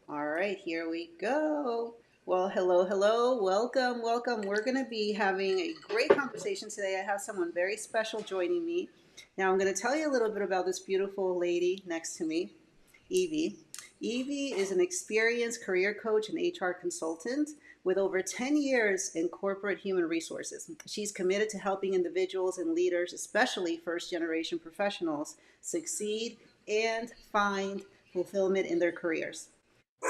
All right, here we go. Well, hello, hello. Welcome, welcome. We're going to be having a great conversation today. I have someone very special joining me. Now, I'm going to tell you a little bit about this beautiful lady next to me, Evie. Evie is an experienced career coach and HR consultant with over 10 years in corporate human resources. She's committed to helping individuals and leaders, especially first generation professionals, succeed and find fulfillment in their careers,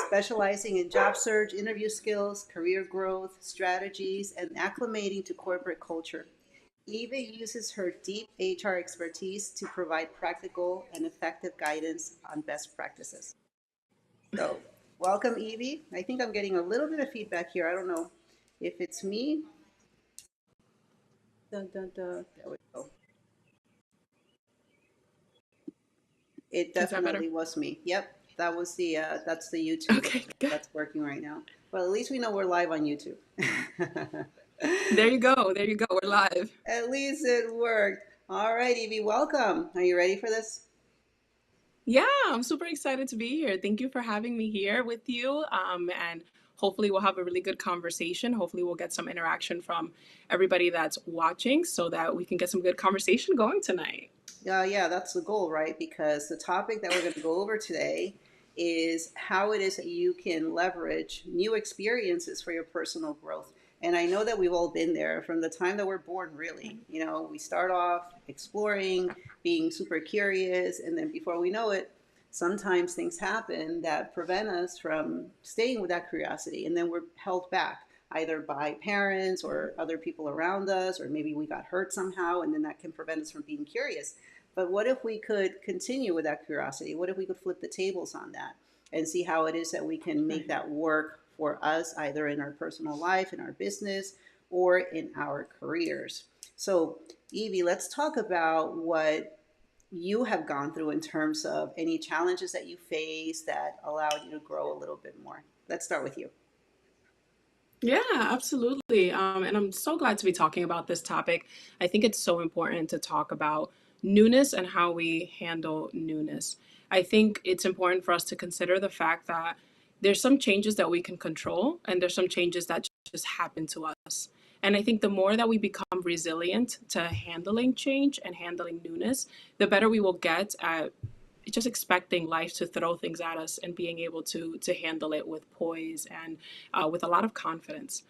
specializing in job search, interview skills, career growth, strategies, and acclimating to corporate culture. Eva uses her deep HR expertise to provide practical and effective guidance on best practices. So, welcome, Evie. I think I'm getting a little bit of feedback here. I don't know if it's me. Dun, dun, dun. There we go. It Is that better? definitely was me. Yep, that's the YouTube Okay, good. that's working right now. Well, at least we know we're live on YouTube. There you go. There you go. We're live. At least it worked. All right, Evie, welcome. Are you ready for this? Yeah, I'm super excited to be here. Thank you for having me here with you. And hopefully, we'll have a really good conversation. Hopefully, we'll get some interaction from everybody that's watching so that we can get some good conversation going tonight. Yeah, that's the goal, right? Because the topic that we're going to go over today is how it is that you can leverage new experiences for your personal growth. And I know that we've all been there from the time that we're born, really. You know, we start off exploring, being super curious, and then before we know it, sometimes things happen that prevent us from staying with that curiosity. And then we're held back either by parents or other people around us, or maybe we got hurt somehow, and then that can prevent us from being curious. But what if we could continue with that curiosity? What if we could flip the tables on that and see how it is that we can make Right. that work for us, either in our personal life, in our business, or in our careers? So, Evie, let's talk about what you have gone through in terms of any challenges that you face that allowed you to grow a little bit more. Let's start with you. Yeah, absolutely. And I'm so glad to be talking about this topic. I think it's so important to talk about newness and how we handle newness. I think it's important for us to consider the fact that there's some changes that we can control, and there's some changes that just happen to us. And I think the more that we become resilient to handling change and handling newness, the better we will get at just expecting life to throw things at us and being able to handle it with poise and with a lot of confidence.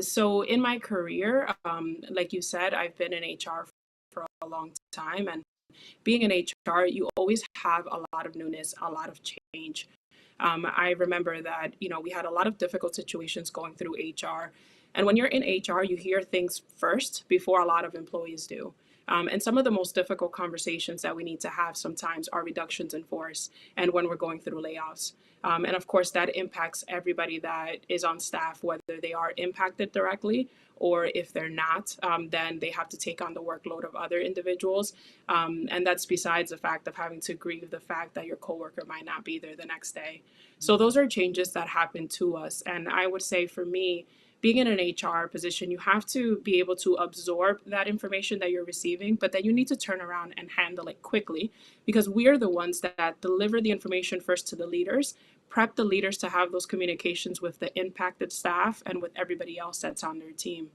So in my career, like you said, I've been in HR for a long time, and being in HR, you always have a lot of newness, a lot of change. I remember that we had a lot of difficult situations going through HR, and when you're in HR, you hear things first before a lot of employees do. And some of the most difficult conversations that we need to have sometimes are reductions in force and when we're going through layoffs. And of course, that impacts everybody that is on staff, whether they are impacted directly or if they're not, then they have to take on the workload of other individuals. And that's besides the fact of having to grieve the fact that your coworker might not be there the next day. So those are changes that happen to us. And I would say for me, being in an HR position, you have to be able to absorb that information that you're receiving, but then you need to turn around and handle it quickly because we are the ones that deliver the information first to the leaders, prep the leaders to have those communications with the impacted staff and with everybody else that's on their team.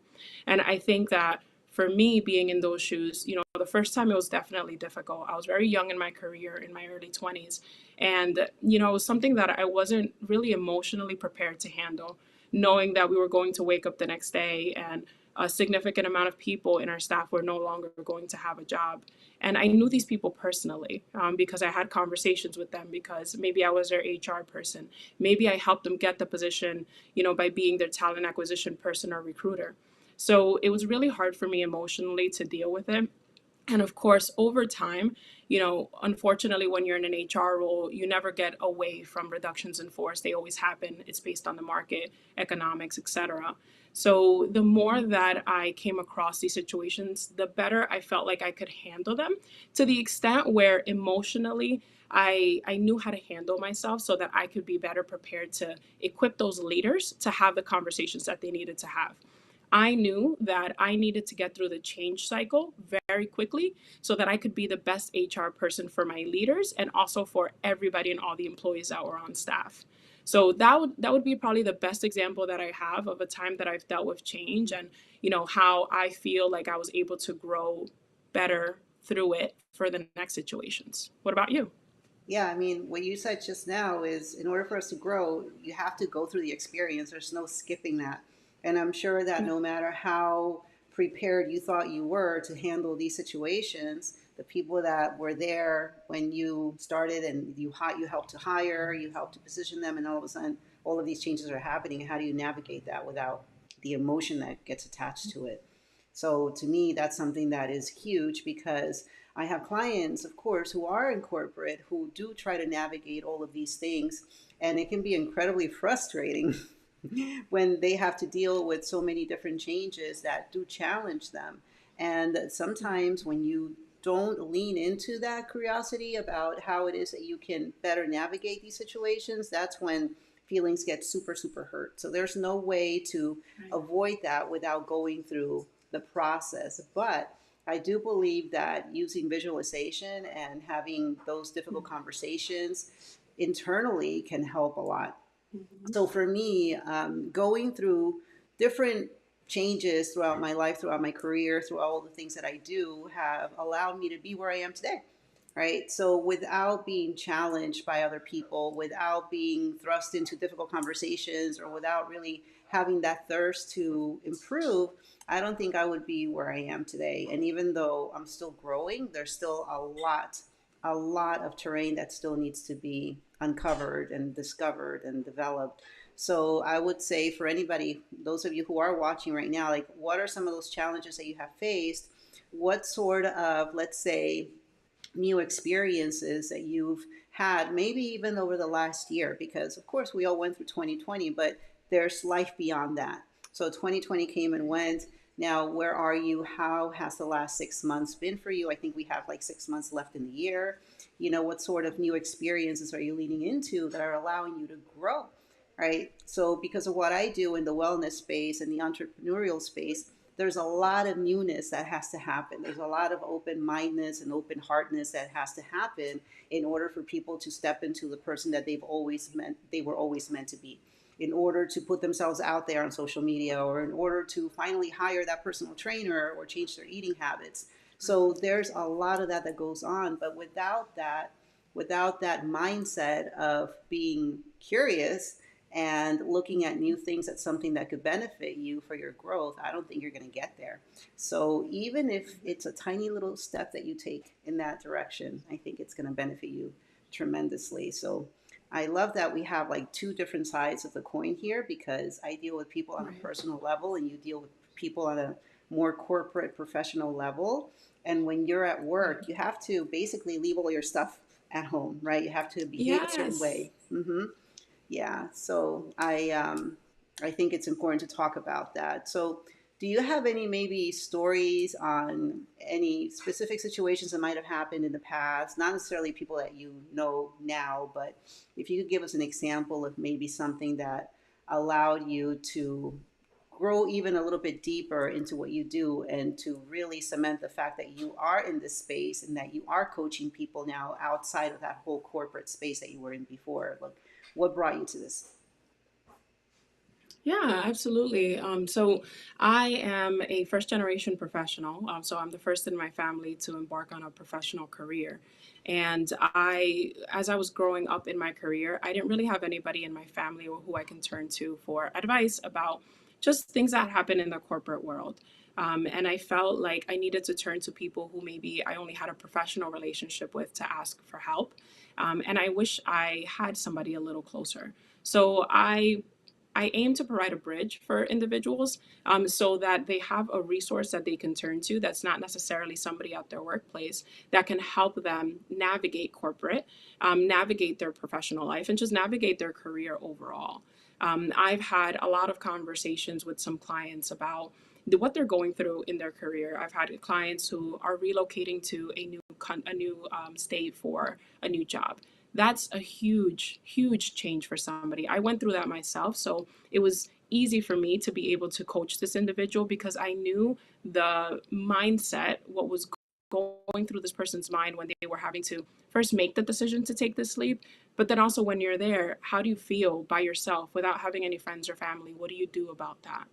And I think that for me, being in those shoes, the first time it was definitely difficult. I was very young in my career, in my early 20s. And, it was something that I wasn't really emotionally prepared to handle, knowing that we were going to wake up the next day and a significant amount of people in our staff were no longer going to have a job. And I knew these people personally because I had conversations with them because maybe I was their HR person. Maybe I helped them get the position, by being their talent acquisition person or recruiter. So it was really hard for me emotionally to deal with it. And of course, over time, unfortunately, when you're in an HR role, you never get away from reductions in force. They always happen. It's based on the market, economics, etc. So the more that I came across these situations, the better I felt like I could handle them to the extent where emotionally I knew how to handle myself so that I could be better prepared to equip those leaders to have the conversations that they needed to have. I knew that I needed to get through the change cycle very quickly so that I could be the best HR person for my leaders and also for everybody and all the employees that were on staff. So that would be probably the best example that I have of a time that I've dealt with change, and how I feel like I was able to grow better through it for the next situations. What about you? Yeah, I mean, what you said just now is in order for us to grow, you have to go through the experience. There's no skipping that. And I'm sure that no matter how prepared you thought you were to handle these situations, the people that were there when you started and you helped to hire, you helped to position them, and all of a sudden, all of these changes are happening. And how do you navigate that without the emotion that gets attached to it? So to me, that's something that is huge because I have clients, of course, who are in corporate who do try to navigate all of these things, and it can be incredibly frustrating when they have to deal with so many different changes that do challenge them. And sometimes when you don't lean into that curiosity about how it is that you can better navigate these situations, that's when feelings get super, super hurt. So there's no way to Right. avoid that without going through the process. But I do believe that using visualization and having those difficult conversations internally can help a lot. Mhm. So for me, going through different changes throughout my life, throughout my career, through all the things that I do, have allowed me to be where I am today. Right. So without being challenged by other people, without being thrust into difficult conversations, or without really having that thirst to improve, I don't think I would be where I am today. And even though I'm still growing, there's still a lot of terrain that still needs to be uncovered and discovered and developed. So I would say for anybody, those of you who are watching right now, like what are some of those challenges that you have faced? What sort of, let's say, new experiences that you've had, maybe even over the last year? Because of course we all went through 2020, but there's life beyond that. So 2020 came and went. Now, where are you? How has the last 6 months been for you? I think we have like 6 months left in the year. What sort of new experiences are you leaning into that are allowing you to grow? Right. So, because of what I do in the wellness space and the entrepreneurial space, there's a lot of newness that has to happen. There's a lot of open mindedness and open heartedness that has to happen in order for people to step into the person that they were always meant to be. In order to put themselves out there on social media, or in order to finally hire that personal trainer or change their eating habits. So there's a lot of that goes on. But without that mindset of being curious and looking at new things at something that could benefit you for your growth, I don't think you're going to get there. So even if it's a tiny little step that you take in that direction, I think it's going to benefit you tremendously. So I love that we have like two different sides of the coin here, because I deal with people on a Right. personal level and you deal with people on a more corporate professional level. And when you're at work, you have to basically leave all your stuff at home, right? You have to behave a certain Yes. way. Yeah, so I think it's important to talk about that. So, do you have any maybe stories on any specific situations that might have happened in the past? Not necessarily people that you know now, but if you could give us an example of maybe something that allowed you to grow even a little bit deeper into what you do, and to really cement the fact that you are in this space and that you are coaching people now outside of that whole corporate space that you were in before. Like, what brought you to this? Yeah, absolutely. So I am a first generation professional. So I'm the first in my family to embark on a professional career. And as I was growing up in my career, I didn't really have anybody in my family who I can turn to for advice about just things that happen in the corporate world. And I felt like I needed to turn to people who maybe I only had a professional relationship with to ask for help. And I wish I had somebody a little closer. So I aim to provide a bridge for individuals, so that they have a resource that they can turn to that's not necessarily somebody at their workplace that can help them navigate corporate, navigate their professional life, and just navigate their career overall. I've had a lot of conversations with some clients about what they're going through in their career. I've had clients who are relocating to a new state for a new job. That's a huge, huge change for somebody. I went through that myself, so it was easy for me to be able to coach this individual because I knew the mindset, what was going through this person's mind when they were having to first make the decision to take this leap, But then also when you're there, how do you feel by yourself without having any friends or family? What do you do about that?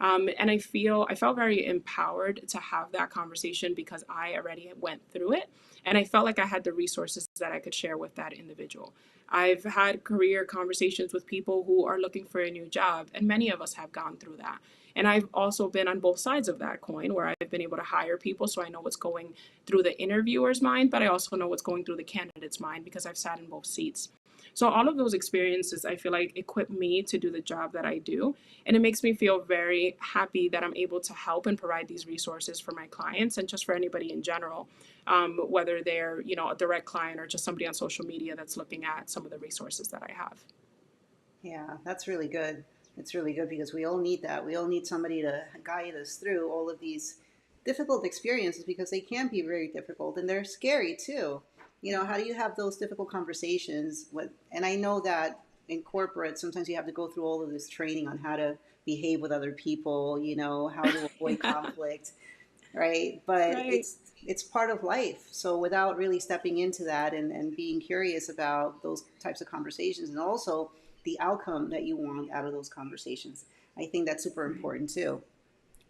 And I felt very empowered to have that conversation because I already went through it, and I felt like I had the resources that I could share with that individual. I've had career conversations with people who are looking for a new job, and many of us have gone through that. And I've also been on both sides of that coin where I've been able to hire people, so I know what's going through the interviewer's mind, but I also know what's going through the candidate's mind because I've sat in both seats. So all of those experiences, I feel like, equip me to do the job that I do. And it makes me feel very happy that I'm able to help and provide these resources for my clients and just for anybody in general, whether they're, a direct client or just somebody on social media that's looking at some of the resources that I have. Yeah, that's really good. It's really good because we all need that. We all need somebody to guide us through all of these difficult experiences because they can be very difficult and they're scary too. How do you have those difficult conversations with, and I know that in corporate, sometimes you have to go through all of this training on how to behave with other people, how to avoid conflict, right? But Right. it's part of life. So without really stepping into that and being curious about those types of conversations and also the outcome that you want out of those conversations, I think that's super Right. important too.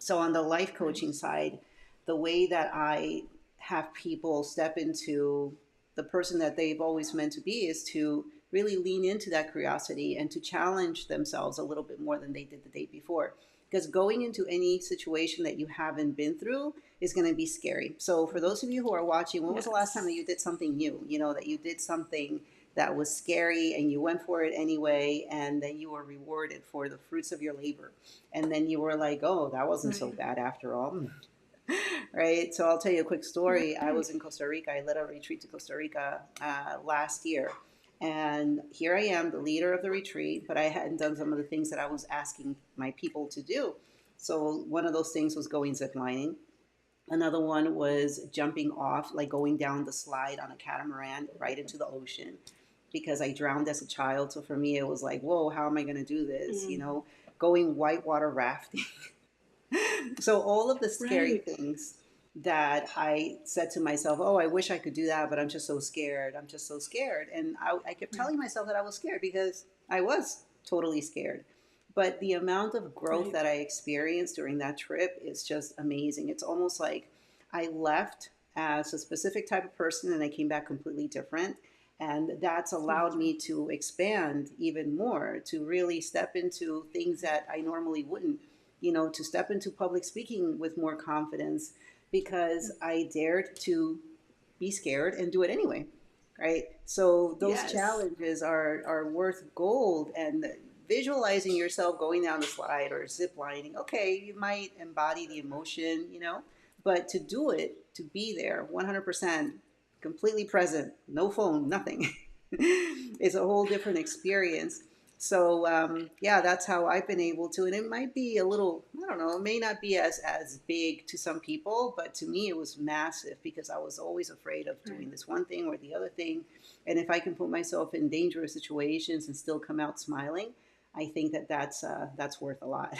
So on the life Right. coaching side, the way that I have people step into the person that they've always meant to be is to really lean into that curiosity and to challenge themselves a little bit more than they did the day before. Because going into any situation that you haven't been through is going to be scary. So for those of you who are watching, when was the last time that Yes. you did something new? That you did something that was scary and you went for it anyway, and then you were rewarded for the fruits of your labor. And then you were like, oh, that wasn't so Right. bad after all. Right. So I'll tell you a quick story. I Right. was in Costa Rica. I led a retreat to Costa Rica last year. And here I am, the leader of the retreat, but I hadn't done some of the things that I was asking my people to do. So one of those things was going ziplining. Another one was jumping off, like going down the slide on a catamaran right into the ocean because I drowned as a child. So for me, it was like, whoa, how am I going to do this? Mm. Going whitewater rafting. So all of the scary Right. things that I said to myself, oh, I wish I could do that, but I'm just so scared. I'm just so scared. And I kept Right. telling myself that I was scared because I was totally scared. But the amount of growth Right. that I experienced during that trip is just amazing. It's almost like I left as a specific type of person and I came back completely different. And that's allowed Amazing. me to expand even more, to really step into things that I normally wouldn't, to step into public speaking with more confidence because I dared to be scared and do it anyway. Right. So those Yes. challenges are worth gold. And visualizing yourself going down the slide or zip lining, okay, you might embody the emotion, but to do it, to be there 100%, completely present, no phone, nothing, is a whole different experience. So yeah, that's how I've been able to, and it might be a little, I don't know, it may not be as big to some people, but to me it was massive because I was always afraid of Right. doing this one thing or the other thing, and if I can put myself in dangerous situations and still come out smiling, I think that that's worth a lot.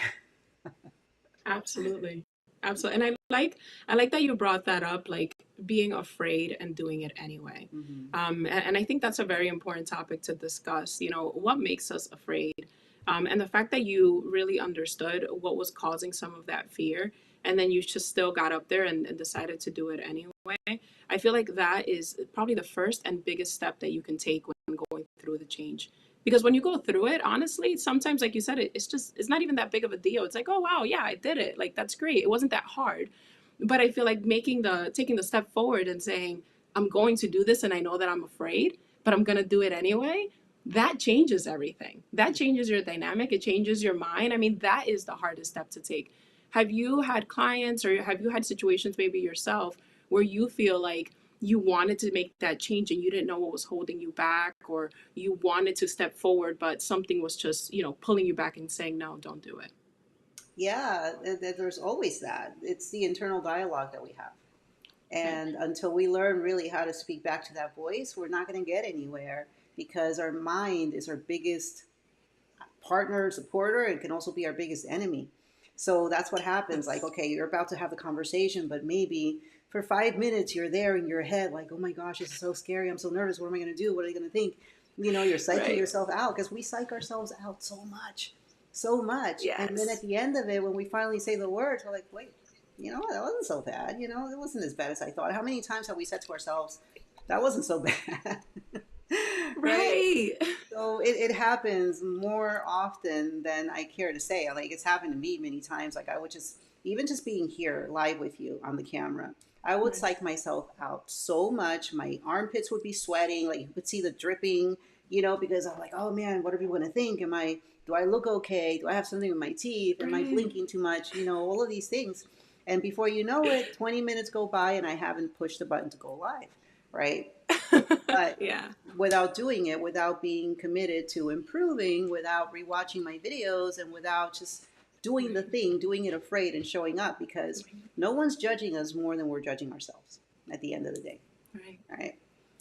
Absolutely. Absolutely. And I like that you brought that up, like being afraid and doing it anyway. Hmm. And I think that's a very important topic to discuss. What makes us afraid? And the fact that you really understood what was causing some of that fear, and then you just still got up there and decided to do it anyway. I feel like that is probably the first and biggest step that you can take when going through the change. Because when you go through it, honestly, sometimes, like you said, it's not even that big of a deal. It's like, oh wow, yeah, I did it. Like that's great. It wasn't that hard. But I feel like taking the step forward and saying, I'm going to do this and I know that I'm afraid, but I'm gonna do it anyway. That changes everything. That changes your dynamic. It changes your mind. I mean, that is the hardest step to take. Have you had clients or have you had situations maybe yourself where you feel like you wanted to make that change and you didn't know what was holding you back, or you wanted to step forward but something was just pulling you back and saying no, don't do it? Yeah, there's always that. It's the internal dialogue that we have. Right. And until we learn really how to speak back to that voice, we're not going to get anywhere because our mind is our biggest partner, supporter. It can also be our biggest enemy. So that's what happens. Like, Yes. okay, you're about to have the conversation, but maybe for 5 minutes you're there in your head, like, oh my gosh, this is so scary. I'm so nervous. What am I going to do? What are they going to think? You're psyching Right. yourself out because we psych ourselves out so much. And then at Yes. the end of it, when we finally say the words, we're like, wait, that wasn't so bad. It wasn't as bad as I thought. How many times have we said to ourselves, that wasn't so bad? Right? Right. So it happens more often than I care to say. Like it's happened to me many times. Like I would just, even just being here live with you on the camera, I would Right. psych myself out so much. My armpits would be sweating. Like you could see the dripping, because I'm like, oh man, what are people going to think? Do I look okay? Do I have something in my teeth? Am I Right. blinking too much? All of these things. And before you know it, 20 minutes go by and I haven't pushed the button to go live. Right. But Yeah. without doing it, without being committed to improving, without rewatching my videos, and without just doing the Right. thing, doing it afraid and showing up, because Right. no one's judging us more than we're judging ourselves at the end of the day. Right. Right.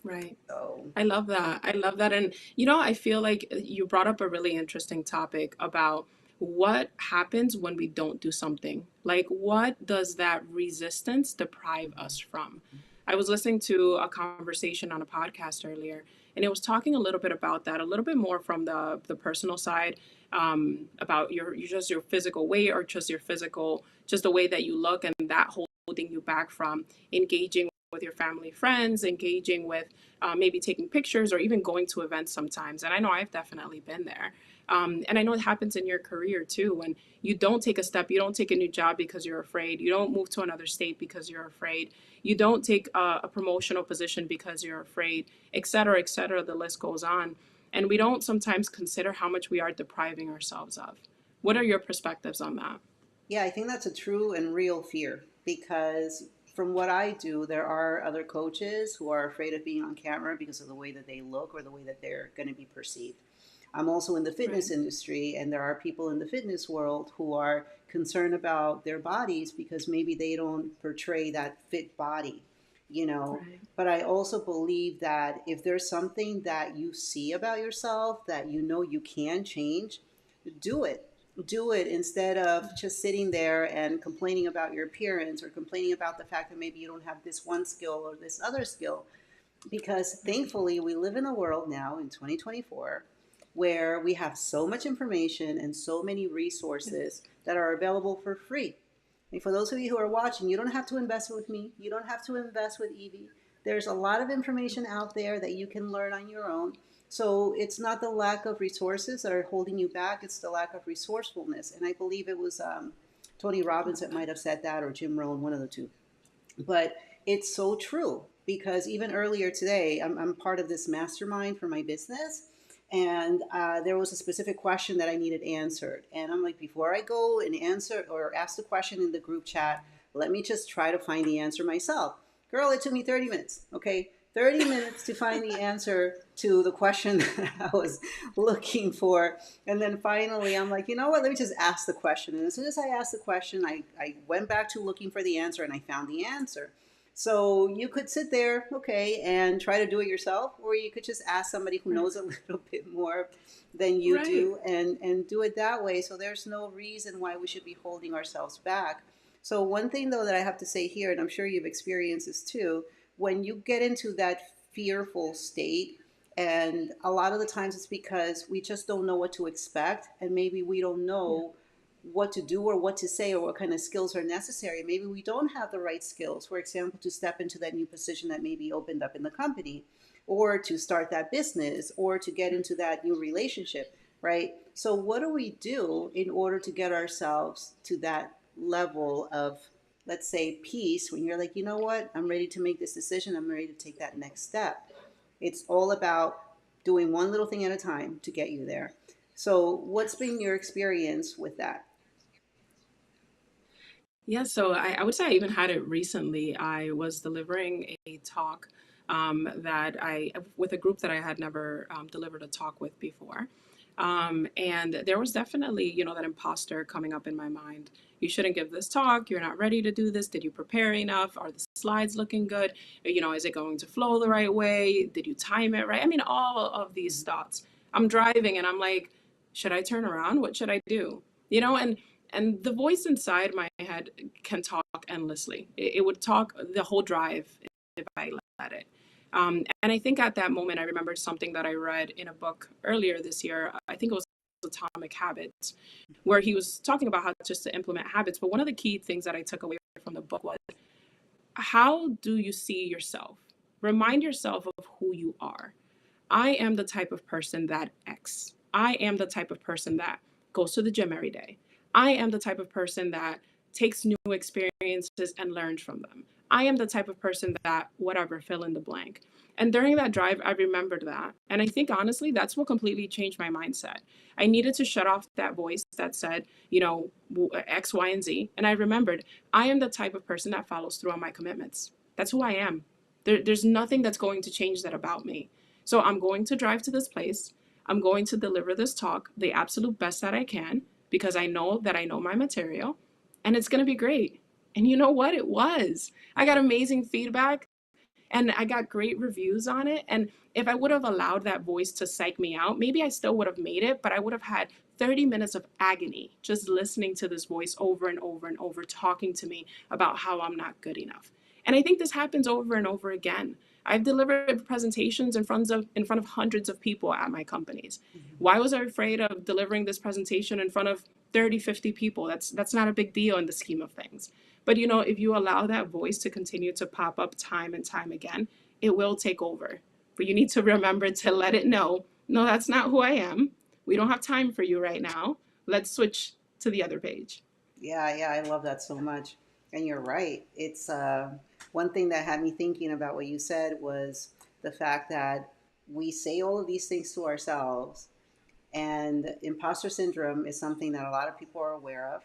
Right. So, I love that. I love that. And, I feel like you brought up a really interesting topic about what happens when we don't do something. Like, what does that resistance deprive us from? I was listening to a conversation on a podcast earlier, and it was talking a little bit about that, a little bit more from the personal side, about just your physical weight, or just your physical, just the way that you look, and that holding you back from engaging with your family, friends, engaging with maybe taking pictures or even going to events sometimes. And I know I've definitely been there. And I know it happens in your career too, when you don't take a step, you don't take a new job because you're afraid, you don't move to another state because you're afraid, you don't take a promotional position because you're afraid, et cetera, et cetera. The list goes on. And we don't sometimes consider how much we are depriving ourselves of. What are your perspectives on that? yeah, I think that's a true and real fear because from what I do, there are other coaches who are afraid of being on camera because of the way that they look or the way that they're going to be perceived. I'm also in the Right, fitness industry, and there are people in the fitness world who are concerned about their bodies because maybe they don't portray that fit body, you know. right, But I also believe that if there's something that you see about yourself that you can change, do it. Do it instead of just sitting there and complaining about your appearance or complaining about the fact that maybe you don't have this one skill or this other skill, because right, thankfully we live in a world now in 2024 where we have so much information and so many resources yes, that are available for free. And for those of you who are watching, you don't have to invest with me. You don't have to invest with Evie. There's a lot of information out there that you can learn on your own. So it's not the lack of resources that are holding you back, it's the lack of resourcefulness. And I believe it was Tony Robbins love that that. might have said that, or Jim Rohn, one of the two. But it's so true because even earlier today, I'm part of this mastermind for my business. And there was a specific question that I needed answered. And I'm like, before I go and answer or ask the question in the group chat, let me just try to find the answer myself. Girl, it took me 30 minutes. Okay. 30 minutes to find the answer to the question that I was looking for. And then finally, I'm like, you know what? Let me just ask the question. And as soon as I asked the question, I went back to looking for the answer and I found the answer. So you could sit there, okay, and try to do it yourself, or you could just ask somebody who Right, knows a little bit more than you right. do and do it that way. So there's no reason why we should be holding ourselves back. So one thing though that I have to say here, and I'm sure you've experienced this too, when you get into that fearful state, and a lot of the times it's because we just don't know what to expect, and maybe we don't Yeah, know what to do or what to say or what kind of skills are necessary. Maybe we don't have the right skills, for example, to step into that new position that maybe opened up in the company, or to start that business, or to get right, into that new relationship, right? So, what do we do in order to get ourselves to that level of, let's say, peace when you're like, you know what, I'm ready to make this decision, I'm ready to take that next step? It's all about doing one little thing at a time to get you there. So, what's yes. been your experience with that? Yeah, so I would say I even had it recently. I was delivering a talk with a group that I had never delivered a talk with before. And there was definitely, that imposter coming up in my mind. You shouldn't give this talk. You're not ready to do this. Did you prepare enough? Are the slides looking good? Is it going to flow the right way? Did you time it right? I mean, all of these thoughts. I'm driving and I'm like, should I turn around? What should I do? And the voice inside my head can talk endlessly. It would talk the whole drive if I let it. And I think at that moment, I remembered something that I read in a book earlier this year. I think it was Atomic Habits, where he was talking about how just to implement habits. But one of the key things that I took away from the book was, how do you see yourself? Remind yourself of who you are. I am the type of person that X. I am the type of person that goes to the gym every day. I am the type of person that takes new experiences and learns from them. I am the type of person that, whatever, fill in the blank. And during that drive, I remembered that. And I think honestly, that's what completely changed my mindset. I needed to shut off that voice that said, X, Y, and Z. And I remembered, I am the type of person that follows through on my commitments. That's who I am. There's nothing that's going to change that about me. So I'm going to drive to this place. I'm going to deliver this talk the absolute best that I can, because I know that I know my material, and it's going to be great. And you know what? It was. I got amazing feedback and I got great reviews on it. And if I would have allowed that voice to psych me out, maybe I still would have made it, but I would have had 30 minutes of agony just listening to this voice over and over and over talking to me about how I'm not good enough. And I think this happens over and over again. I've delivered presentations in front of hundreds of people at my companies. Mhm. Why was I afraid of delivering this presentation in front of 30, 50 people? That's not a big deal in the scheme of things. But if you allow that voice to continue to pop up time and time again, it will take over. But you need to remember to let it know, no, that's not who I am. We don't have time for you right now. Let's switch to the other page. Yeah, yeah, I love that so much. And you're right. It's one thing that had me thinking about what you said was the fact that we say all of these things to ourselves, and imposter syndrome is something that a lot of people are aware of.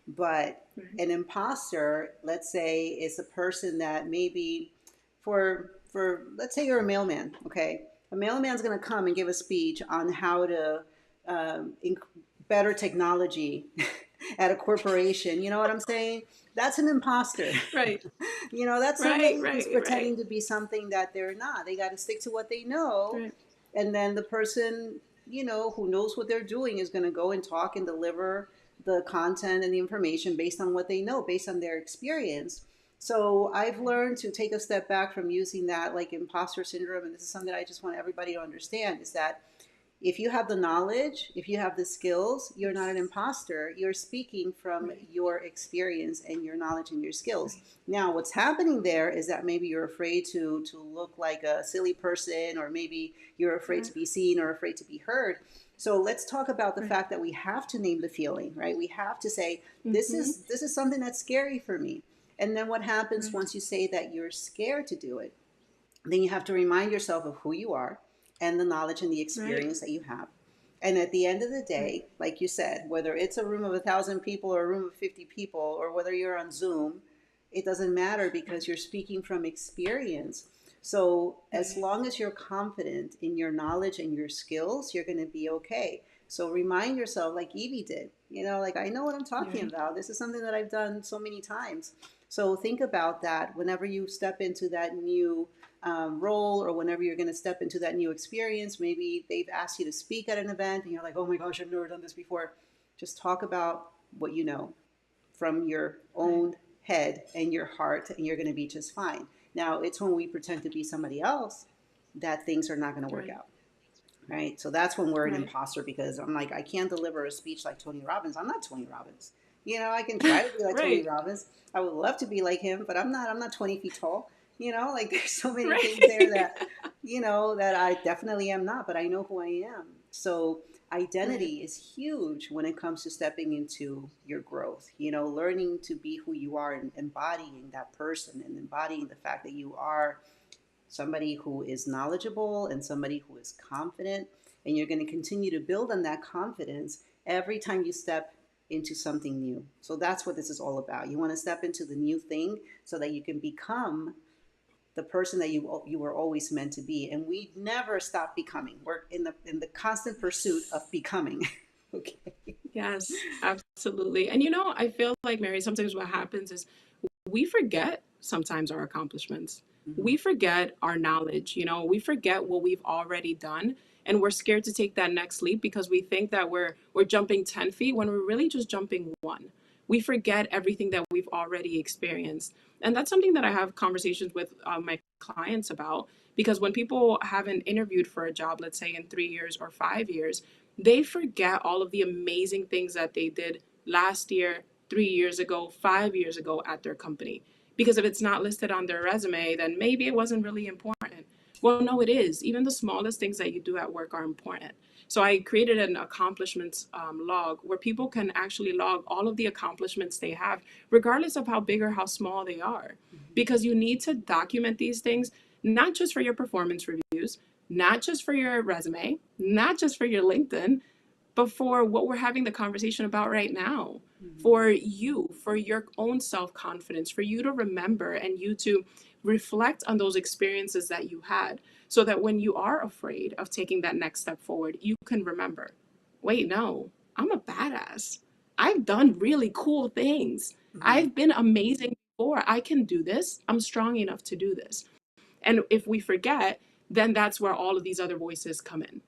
But Right. an imposter, let's say, is a person that maybe for let's say you're a mailman, okay? A mailman's going to come and give a speech on how to inc- better technology at a corporation. You know what I'm saying? That's an imposter. Right. That's Right. somebody who's Right. Right. pretending to be something that they're not. They got to stick to what they know. Right. And then the person, who knows what they're doing is going to go and talk and deliver the content and the information based on what they know, based on their experience. So I've learned to take a step back from using that like imposter syndrome. And this is something that I just want everybody to understand is that if you have the knowledge, if you have the skills, you're not an imposter. You're speaking from Right. your experience and your knowledge and your skills. Right. Now, what's happening there is that maybe you're afraid to look like a silly person, or maybe you're afraid Right. to be seen or afraid to be heard. So let's talk about the Right. fact that we have to name the feeling, right? We have to say this Mm-hmm. is this is something that's scary for me. And then what happens Right. once you say that you're scared to do it? Then you have to remind yourself of who you are and the knowledge and the Right. experience that you have. And at the end of the Right. day, like you said, whether it's a room of 1,000 people or a room of 50 people, or whether you're on Zoom, it doesn't matter because Right. you're speaking from experience. So as Right. long as you're confident in your knowledge and your skills, you're going to be okay. So remind yourself, like Evie did, like I know what I'm talking Right. about. This is something that I've done so many times. So think about that whenever you step into that new role, or whenever you're going to step into that new experience. Maybe they've asked you to speak at an event and you're like, oh my gosh, I've never done this before. Just talk about what you know from your Right. own head and your heart, and you're going to be just fine. Now, it's when we pretend to be somebody else that things are not going to work Right. out. Right. So that's when we're an Right. imposter, because I'm like, I can't deliver a speech like Tony Robbins. I'm not Tony Robbins. I can try to be like Tony Right. Robbins. I would love to be like him, but I'm not 20 feet tall. Like there's so many things there Right. that I definitely am not, but I know who I am. So Right. identity is huge when it comes to stepping into your growth, learning to be who you are and embodying that person and embodying the fact that you are somebody who is knowledgeable and somebody who is confident. And you're going to continue to build on that confidence every time you step into something new. So that's what this is all about. You want to step into the new thing so that you can become the person that you were always meant to be. And we never stop becoming. We're in the constant pursuit of Yes. becoming. Okay. Yes, absolutely. And I feel like, Mary, sometimes what happens is we forget sometimes our accomplishments. Mm-hmm. We forget our knowledge, we forget what we've already done, and we're scared to take that next leap because we think that we're jumping 10 feet when we're really just jumping one. We forget everything that we've already experienced. And that's something that I have conversations with my clients about, because when people haven't interviewed for a job, let's say in 3 years or 5 years, they forget all of the amazing things that they did last year, 3 years ago, 5 years ago at their company. Because if it's not listed on their resume, then maybe it wasn't really important. Well, no, it is. Even the smallest things that you do at work are important. So I created an accomplishments log where people can actually log all of the accomplishments they have, regardless of how big or how small they are. Mhm. Because you need to document these things, not just for your performance reviews, not just for your resume, not just for your LinkedIn, but for what we're having the conversation about right now, Mhm. for you, for your own self confidence, for you to remember and you to reflect on those experiences that you had, so that when you are afraid of taking that next step forward, you can remember, wait, no, I'm a badass. I've done really cool things. Mhm. I've been amazing before. I can do this. I'm strong enough to do this. And if we forget, then that's where all of these other voices come in.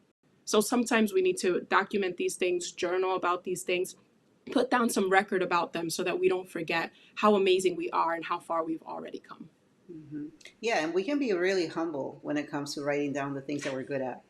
So sometimes we need to document these things, journal about these things, put down some record about them so that we don't forget how amazing we are and how far we've already come. Mhm. Yeah, and we can be really humble when it comes to writing down the things that we're good at,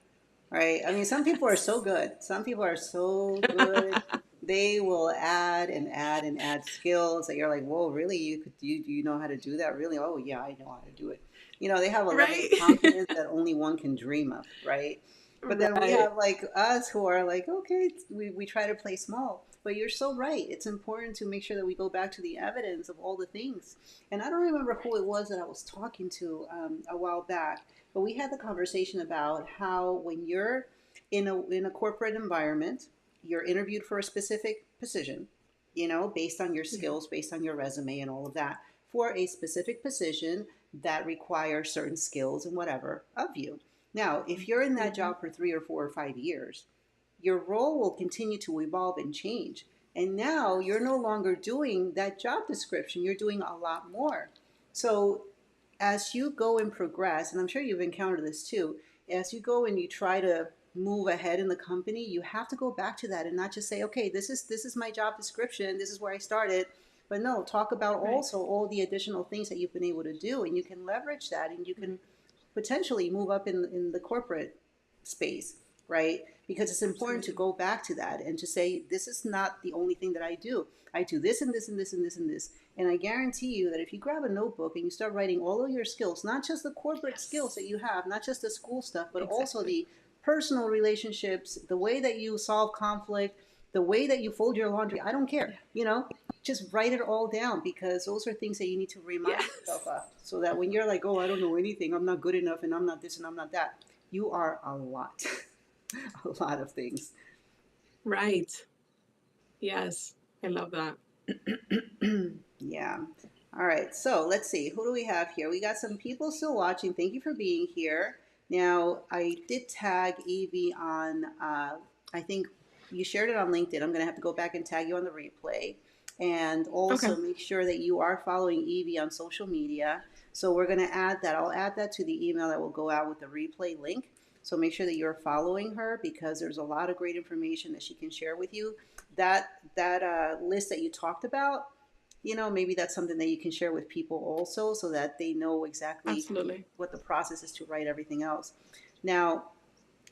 right? I mean, some people are so Yes. good. Some people are so good. They will add and add and add skills that you're like, whoa, really? Do you know how to do that? Really? Oh, yeah, I know how to do it. They have a level of Right? confidence that only one can dream of, right? But then we Right. have like us who are like, okay, we try to play small. But you're so right. It's important to make sure that we go back to the evidence of all the things. And I don't remember who it was that I was talking to a while back, but we had the conversation about how when you're in a corporate environment, you're interviewed for a specific position, based on your Yeah. skills, based on your resume and all of that, for a specific position that requires certain skills and whatever of you. Now, if you're in that Mm-hmm. job for 3 or 4 or 5 years, your role will continue to evolve and change. And now you're no longer doing that job description, you're doing a lot more. So as you go and progress, and I'm sure you've encountered this too, as you go and you try to move ahead in the company, you have to go back to that and not just say, okay, this is my job description, this is where I started. But no, talk about Right. also all the additional things that you've been able to do, and you can leverage that, and you can potentially move up in the corporate space, right? Because it's important to Absolutely. go back to that and to say, this is not the only thing that I do. I do this and this and this and this and this. And I guarantee you that if you grab a notebook and you start writing all of your skills, not just the corporate skills that Yes. you have, not just the school stuff, but also Exactly. the personal relationships, the way that you solve conflict, the way that you fold your laundry, I don't care, Yeah. just write it all down, because those are things that you need to remind yourself Yes. of, so that when you're like, oh, I don't know anything, I'm not good enough, and I'm not this and I'm not that, you are a lot, a lot of things. Right. Yes. I love that. Yeah. All right. So let's see. Who do we have here? We got some people still watching. Thank you for being here. Now, I did tag Evie on, I think you shared it on LinkedIn. I'm going to have to go back and tag you on the replay. And Okay. also make sure that you are following Evie on social media. So we're going to add that. I'll add that to the email that will go out with the replay link. So make sure that you're following her, because there's a lot of great information that she can share with you. That list that you talked about, maybe that's something that you can share with people also, so that they know exactly Absolutely. what the process is to write everything else. Now,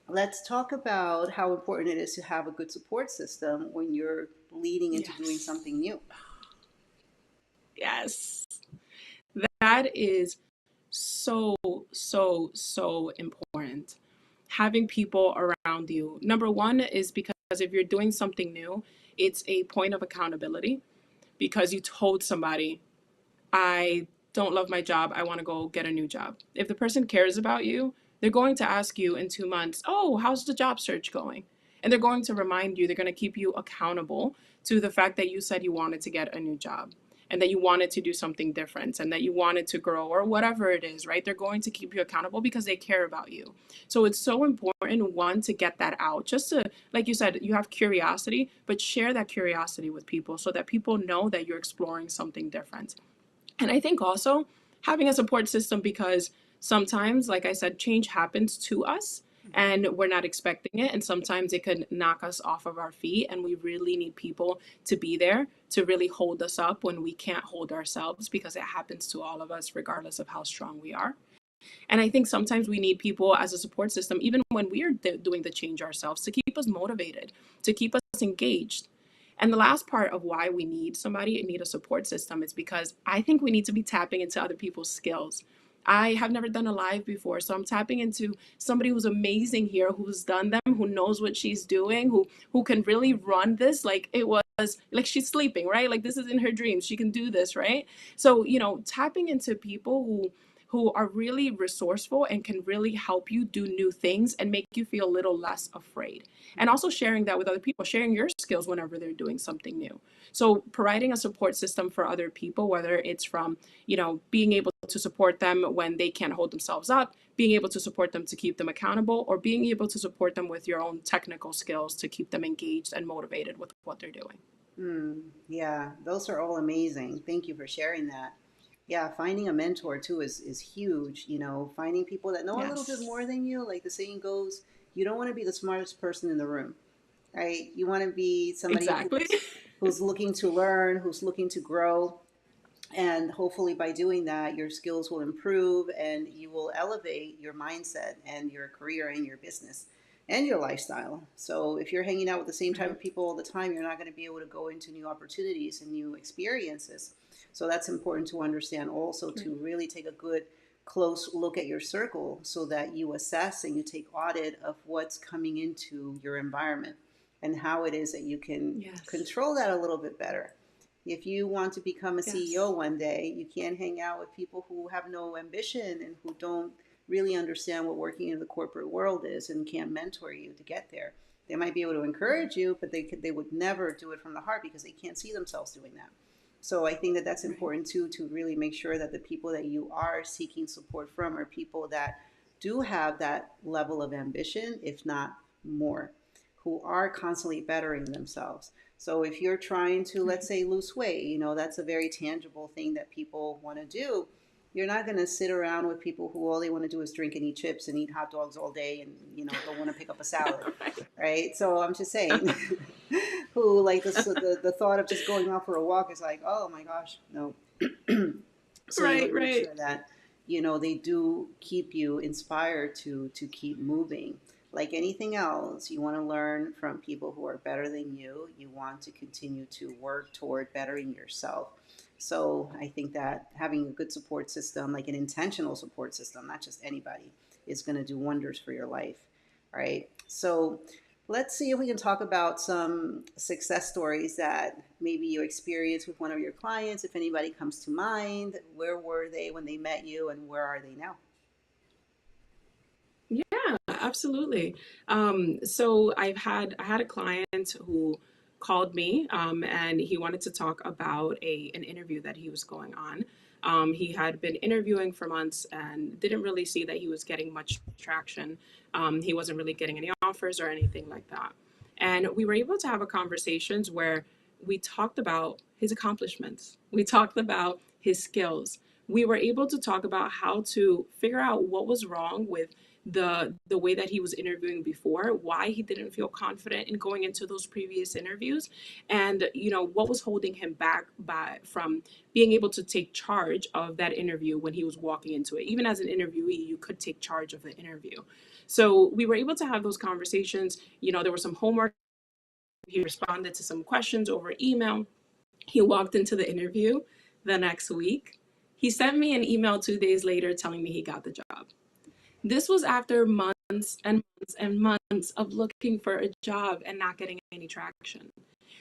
let's talk about how important it is to have a good support system when you're leading into doing Yes. something new. Yes. That is so, so, so important. Having people around you. Number one is because if you're doing something new, it's a point of accountability because you told somebody, I don't love my job. I want to go get a new job. If the person cares about you, they're going to ask you in 2 months, oh, how's the job search going? And they're going to remind you, they're going to keep you accountable to the fact that you said you wanted to get a new job and that you wanted to do something different and that you wanted to grow or whatever it is, right? They're going to keep you accountable because they care about you. So it's so important, one, to get that out. Just to, like you said, you have curiosity, but share that curiosity with people so that people know that you're exploring something different. And I think also having a support system, because sometimes, like I said, change happens to us. and we're not expecting it. And sometimes it could knock us off of our feet. And we really need people to be there to really hold us up when we can't hold ourselves, because it happens to all of us, regardless of how strong we are. And I think sometimes we need people as a support system, even when we are doing the change ourselves, to keep us motivated, to keep us engaged. And the last part of why we need somebody and need a support system is because I think we need to be tapping into other people's skills. I have never done a live before, so I'm tapping into somebody who's amazing here, who's done them, who knows what she's doing, who can really run this like it was like she's sleeping, right? Like this is in her dreams. She can do this, right? So, tapping into people who are really resourceful and can really help you do new things and make you feel a little less afraid. And also sharing that with other people, sharing your skills whenever they're doing something new. So providing a support system for other people, whether it's from, being able to support them when they can't hold themselves up, being able to support them to keep them accountable, or being able to support them with your own technical skills to keep them engaged and motivated with what they're doing. Yeah, those are all amazing. Thank you for sharing that. Yeah, finding a mentor too is huge. Finding people that know a little bit Yes, more than you. Like the saying goes, you don't want to be the smartest person in the room, right? You want to be somebody exactly. who's looking to learn, who's looking to grow, and hopefully by doing that, your skills will improve and you will elevate your mindset and your career and your business and your lifestyle. So if you're hanging out with the same type of Right. people all the time, you're not going to be able to go into new opportunities and new experiences. So that's important to understand also, to really take a good close look at your circle so that you assess and you take audit of what's coming into your environment and how it is that you can Yes. control that a little bit better. If you want to become a CEO Yes. one day, you can't hang out with people who have no ambition and who don't really understand what working in the corporate world is and can't mentor you to get there. They might be able to encourage you, but they would never do it from the heart because they can't see themselves doing that. So I think that that's Right. important too, to really make sure that the people that you are seeking support from are people that do have that level of ambition, if not more, who are constantly bettering themselves. So if you're trying to, let's Right. say, lose weight, that's a very tangible thing that people want to do. You're not going to sit around with people who all they want to do is drink and eat chips and eat hot dogs all day and, don't want to pick up a salad, right? So I'm just saying, who like the thought of just going out for a walk is like, oh my gosh, no. So you want Right. to make Right. sure that they do keep you inspired to keep moving. Like anything else, you want to learn from people who are better than you. You want to continue to work toward bettering yourself. So I think that having a good support system, like an intentional support system, not just anybody, is going to do wonders for your life, right? So let's see if we can talk about some success stories that maybe you experienced with one of your clients. If anybody comes to mind, where were they when they met you and where are they now? Yeah, absolutely. So I had a client who called me, and he wanted to talk about an interview that he was going on. He had been interviewing for months and didn't really see that he was getting much traction. He wasn't really getting any offers or anything like that. And we were able to have a conversations where we talked about his accomplishments. We talked about his skills. We were able to talk about how to figure out what was wrong with the way that he was interviewing before, why he didn't feel confident in going into those previous interviews, and what was holding him back from being able to take charge of that interview when he was walking into it. Even as an interviewee, you could take charge of the interview. So we were able to have those conversations. There was some homework. He responded to some questions over email. He walked into the interview the next week. He sent me an email 2 days later telling me he got the job. This was after months and months and months of looking for a job and not getting any traction.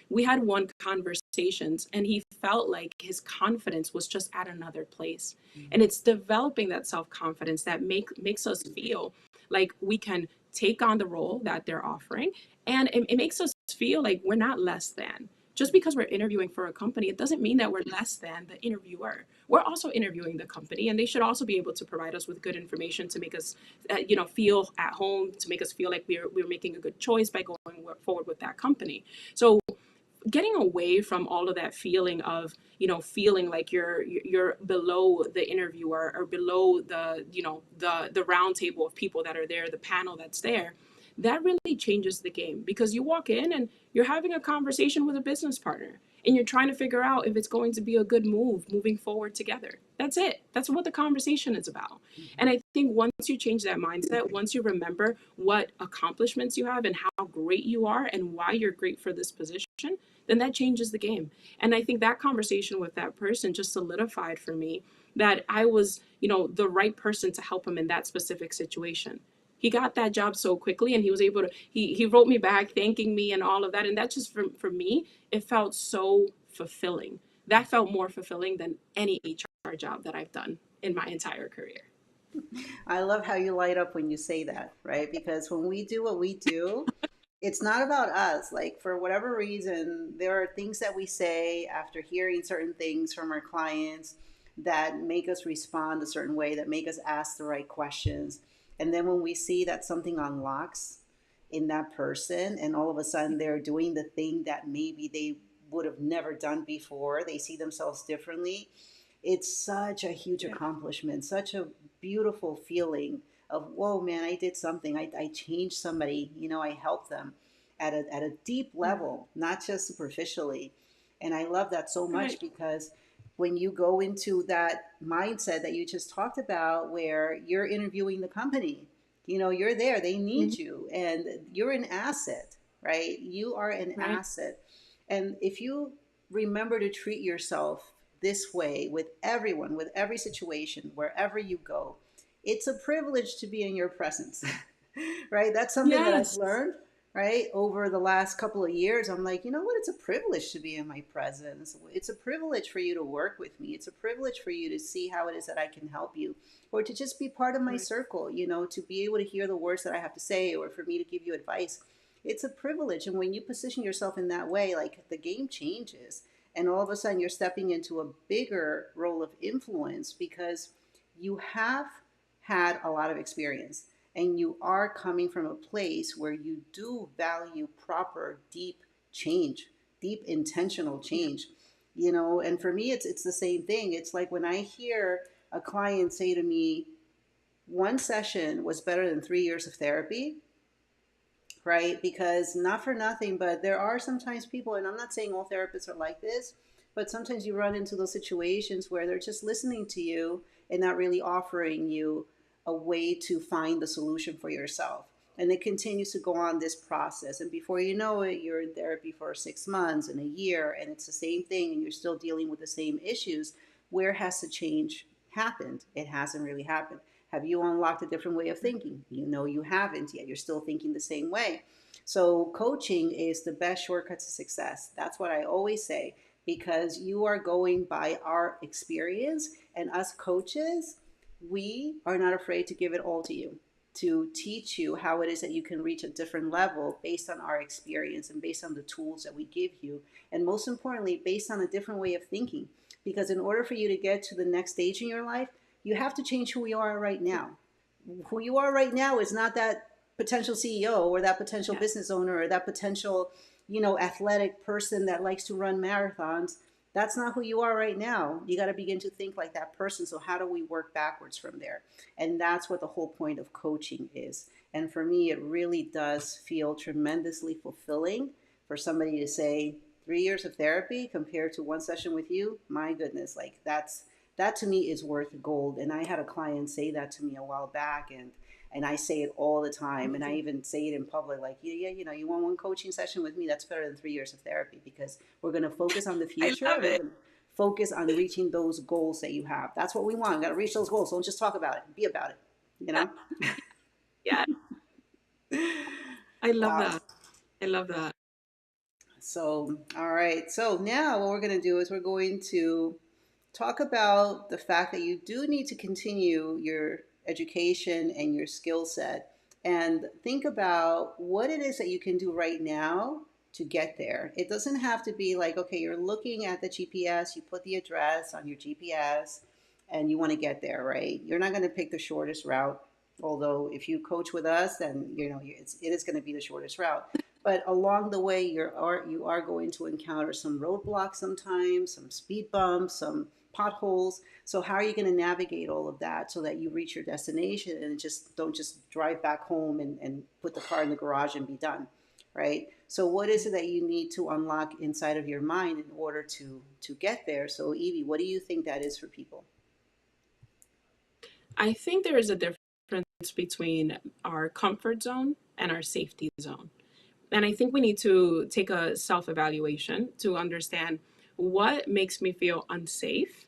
We had one conversations and he felt like his confidence was just at another place. And it's developing that self-confidence that makes us feel like we can take on the role that they're offering, and it makes us feel like we're not less than. Just because we're interviewing for a company, it doesn't mean that we're less than the interviewer. We're also interviewing the company, and they should also be able to provide us with good information to make us, feel at home, to make us feel like we're making a good choice by going forward with that company. So getting away from all of that feeling of, feeling like you're below the interviewer or below the, the round table of people that are there, the panel that's there. That really changes the game, because you walk in and you're having a conversation with a business partner, and you're trying to figure out if it's going to be a good move moving forward together. That's it. That's what the conversation is about. And I think once you change that mindset, once you remember what accomplishments you have and how great you are and why you're great for this position, then that changes the game. And I think that conversation with that person just solidified for me that I was, the right person to help him in that specific situation. He got that job so quickly, and he was able to, he wrote me back thanking me and all of that. And that just, for me, it felt so fulfilling. That felt more fulfilling than any HR job that I've done in my entire career. I love how you light up when you say that, right? Because when we do what we do, it's not about us. Like, for whatever reason, there are things that we say after hearing certain things from our clients that make us respond a certain way, that make us ask the right questions. And then when we see that something unlocks in that person, and all of a sudden they're doing the thing that maybe they would have never done before, they see themselves differently. It's such a huge Yeah. accomplishment, such a beautiful feeling of, whoa, man, I did something. I changed somebody, I helped them at a deep Yeah. level, not just superficially. And I love that so much, Right. because when you go into that mindset that you just talked about, where you're interviewing the company, you're there, they Mm-hmm. need you, and you're an asset, right? You are an Right. asset. And if you remember to treat yourself this way with everyone, with every situation, wherever you go, it's a privilege to be in your presence, right? That's something that I've Yes. learned, right, over the last couple of years. I'm like, you know what? It's a privilege to be in my presence. It's a privilege for you to work with me. It's a privilege for you to see how it is that I can help you, or to just be part of my Right. circle, to be able to hear the words that I have to say, or for me to give you advice. It's a privilege. And when you position yourself in that way, like, the game changes. And all of a sudden, you're stepping into a bigger role of influence, because you have had a lot of experience, and you are coming from a place where you do value proper, deep change, deep intentional Yeah. change. And for me, it's the same thing. It's like when I hear a client say to me, one session was better than 3 years of therapy, right? Because, not for nothing, but there are sometimes people, and I'm not saying all therapists are like this, but sometimes you run into those situations where they're just listening to you and not really offering you a way to find the solution for yourself. And it continues to go on this process. And before you know it, you're in therapy for 6 months and a year, and it's the same thing, and you're still dealing with the same issues. Where has the change happened? It hasn't really happened. Have you unlocked a different way of thinking? You haven't yet. You're still thinking the same way. So, coaching is the best shortcut to success. That's what I always say, because you are going by our experience, and us coaches, we are not afraid to give it all to you, to teach you how it is that you can reach a different level based on our experience and based on the tools that we give you. And most importantly, based on a different way of thinking. Because in order for you to get to the next stage in your life, you have to change who you are right now. Who you are right now is not that potential CEO, or that potential Yes. business owner, or that potential, athletic person that likes to run marathons. That's not who you are right now. You got to begin to think like that person. So how do we work backwards from there? And that's what the whole point of coaching is. And for me, it really does feel tremendously fulfilling for somebody to say, 3 years of therapy compared to one session with you. My goodness, like, that to me is worth gold. And I had a client say that to me a while back, and I say it all the time, and I Amazing. even say it in public, like, yeah, you want one coaching session with me? That's better than 3 years of therapy, because we're going to focus on the I future, love and we're it. going to focus on reaching those goals that you have. That's what we want. We got to reach those goals. Don't just talk about it. Be about it. You Yeah. know. Yeah. I love Wow. that. I love that. So, all right. So now what we're going to do is we're going to talk about the fact that you do need to continue your education and your skill set, and think about what it is that you can do right now to get there. It doesn't have to be like, okay, you're looking at the GPS, you put the address on your GPS, and you want to get there, right? You're not going to pick the shortest route. Although if you coach with us, then it is going to be the shortest route. But along the way, you are going to encounter some roadblocks sometimes, some speed bumps, some potholes. So how are you going to navigate all of that so that you reach your destination and just don't just drive back home and put the car in the garage and be done, right? So what is it that you need to unlock inside of your mind in order to get there? So Evie, what do you think that is for people? I think there is a difference between our comfort zone and our safety zone. And I think we need to take a self evaluation to understand what makes me feel unsafe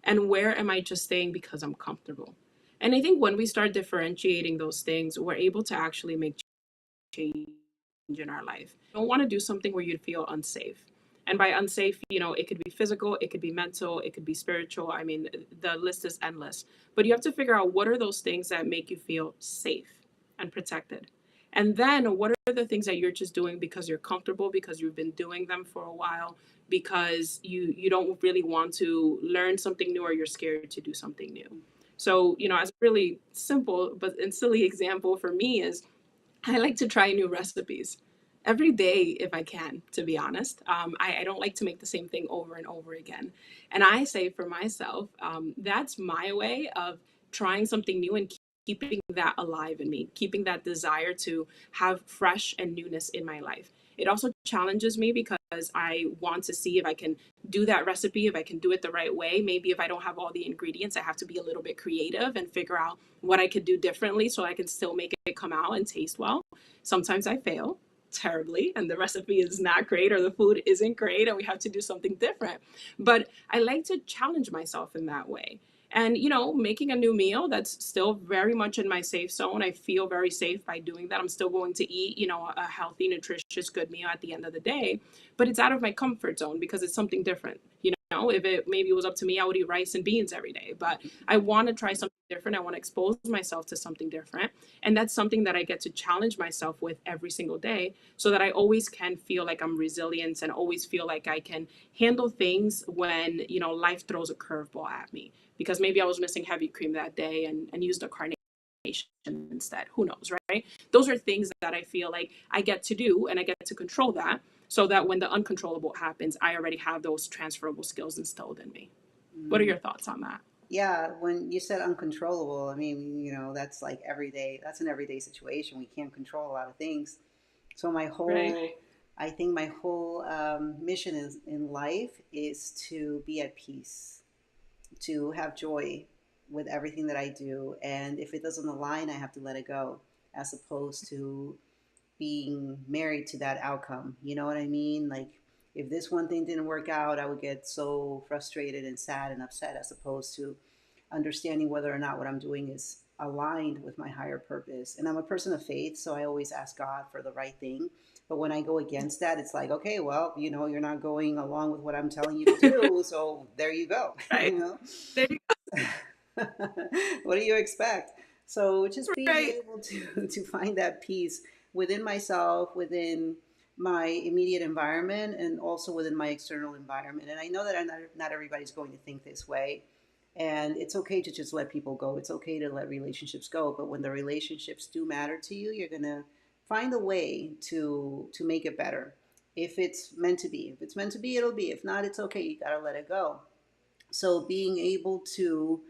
and where am I just staying because I'm comfortable. And I think when we start differentiating those things, we're able to actually make change in our life. You don't want to do something where you'd feel unsafe. And by unsafe, it could be physical, it could be mental, it could be spiritual. I mean, the list is endless. But you have to figure out what are those things that make you feel safe and protected. And then what are the things that you're just doing because you're comfortable, because you've been doing them for a while, because you don't really want to learn something new or you're scared to do something new. So, as a really simple but and silly example for me is I like to try new recipes every day if I can, to be honest. I don't like to make the same thing over and over again. And I say for myself, that's my way of trying something new and keeping that alive in me, keeping that desire to have fresh and newness in my life. It also challenges me because I want to see if I can do that recipe, if I can do it the right way. Maybe if I don't have all the ingredients, I have to be a little bit creative and figure out what I could do differently so I can still make it come out and taste well. Sometimes I fail terribly and the recipe is not great or the food isn't great and we have to do something different. But I like to challenge myself in that way. And, making a new meal that's still very much in my safe zone. I feel very safe by doing that. I'm still going to eat, a healthy, nutritious, good meal at the end of the day. But it's out of my comfort zone because it's something different. If it maybe it was up to me, I would eat rice and beans every day. But I want to try something different. I want to expose myself to something different. And that's something that I get to challenge myself with every single day so that I always can feel like I'm resilient and always feel like I can handle things when, life throws a curveball at me. Because maybe I was missing heavy cream that day and used a carnation instead. Who knows, right? Those are things that I feel like I get to do and I get to control that so that when the uncontrollable happens, I already have those transferable skills instilled in me. What are Mm. your thoughts on that? Yeah, when you said uncontrollable, I mean, that's like everyday, that's an everyday situation. We can't control a lot of things. So Right. I think my whole mission is in life is to be at peace, to have joy with everything that I do. And if it doesn't align, I have to let it go, as opposed to being married to that outcome. You know what I mean? Like, if this one thing didn't work out, I would get so frustrated and sad and upset, as opposed to understanding whether or not what I'm doing is aligned with my higher purpose. And I'm a person of faith, so I always ask God for the right thing. But when I go against that, it's like, okay, well, you're not going along with what I'm telling you to do, so there you go. Right. There you What do you expect? So go. just being Right. able to find that peace within myself, within my immediate environment, and also within my external environment. And I know that not everybody's going to think this way. And it's okay to just let people go. It's okay to let relationships go. But when the relationships do matter to you, you're gonna find a way to make it better. If it's meant to be. If it's meant to be, it'll be. If not, it's okay. You gotta let it go. So being able to